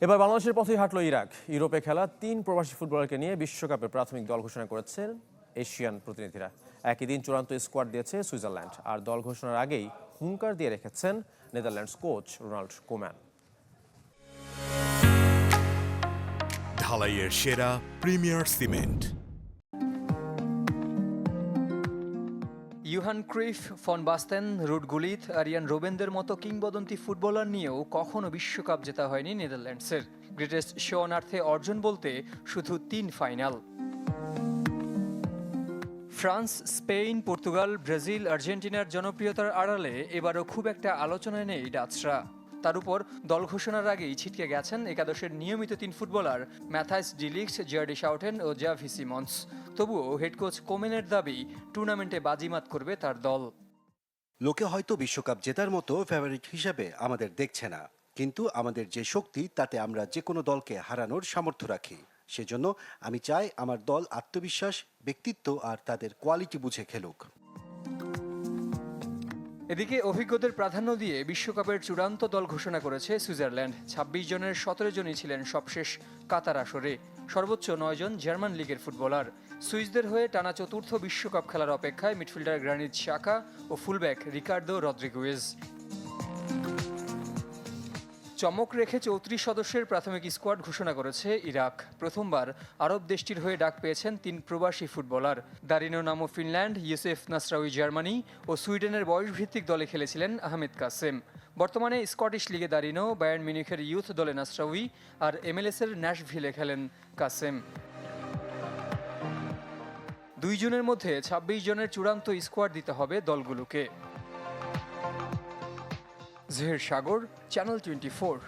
এবার বাংলাদেশের পথেই হাঁটল ইরাক। ইউরোপে খেলা 3 প্রবাসী ফুটবলারকে নিয়ে বিশ্বকাপের প্রাথমিক দল ঘোষণা করেছেন এশিয়ান প্রতিনিধিরা। একই দিন চূড়ান্ত স্কোয়াড দিয়েছে সুইজারল্যান্ড, আর দল ঘোষণার আগেই হুঙ্কার দিয়ে রেখেছেন নেদারল্যান্ডস কোচ রোনাল্ড কোম্যান। ঢালাইয়ের সেরা premier cement. Johan Cruyff, van Basten, Ruud Gullit, Arjen রোবেনদের মতো কিংবদন্তি ফুটবলার নিয়েও কখনো বিশ্বকাপ জেতা হয়নি নেদারল্যান্ডসের। গ্রেটেস্ট শো অন আর্থে অর্জন বলতে শুধু 3 final. France, Spain, Portugal, Brazil, আর্জেন্টিনার জনপ্রিয়তার আড়ালে এবারও খুব একটা আলোচনায় নেই ডাচরা। তার উপর দল ঘোষণার আগেই ছিটকে গেছেন একাদশের নিয়মিত 3 ফুটবলার ম্যাথাইস ডিলিক্স, জার্ডি শাউটেন ও জাভি সিমন্স। তবুও হেড কোচ কোমেনের দাবি টুর্নামেন্টে বাজিমাত করবে তার দল। লোকে হয়তো বিশ্বকাপ জেতার মতো ফেভারিট হিসেবে আমাদের দেখছে না, কিন্তু আমাদের যে শক্তি তাতে আমরা যে কোনো দলকে হারানোর সামর্থ্য রাখি। সেজন্য আমি চাই আমার দল আত্মবিশ্বাস, ব্যক্তিত্ব আর তাদের কোয়ালিটি বুঝে খেলুক। এদিকে অভিজ্ঞদের প্রাধান্য দিয়ে বিশ্বকাপের চূড়ান্ত দল ঘোষণা করেছে সুইজারল্যান্ড। 26 জনের 17 জনই ছিলেন সবশেষ কাতার আসরে। সর্বোচ্চ 9 জন জার্মান লিগের ফুটবলার। সুইসদের হয়ে টানা চতুর্থ বিশ্বকাপ খেলার অপেক্ষায় মিডফিল্ডার গ্রানিট শাকা ও ফুলব্যাক রিকার্ডো রদ্রিগুয়েজ। চমক রেখে 34 সদস্যের প্রাথমিক স্কোয়াড ঘোষণা করেছে ইরাক। প্রথমবার আরব দেশটির হয়ে ডাক পেয়েছেন 3 প্রবাসী ফুটবলার। দারিনো নামো ফিনল্যান্ড, ইউসেফ নাসরাউই জার্মানি ও সুইডেনের বয়সভিত্তিক দলে খেলেছিলেন আহমেদ কাসেম। বর্তমানে স্কটিশ লিগে দারিনো, বায়ার্ন মিউনিখের ইউথ দলে নাসরাউই আর এমএলএসের ন্যাশভিলে খেলেন কাসেম। 2 জনের মধ্যে 26 জনের চূড়ান্ত স্কোয়াড দিতে হবে দলগুলোকে। জহির সাগর, চ্যানেল 24।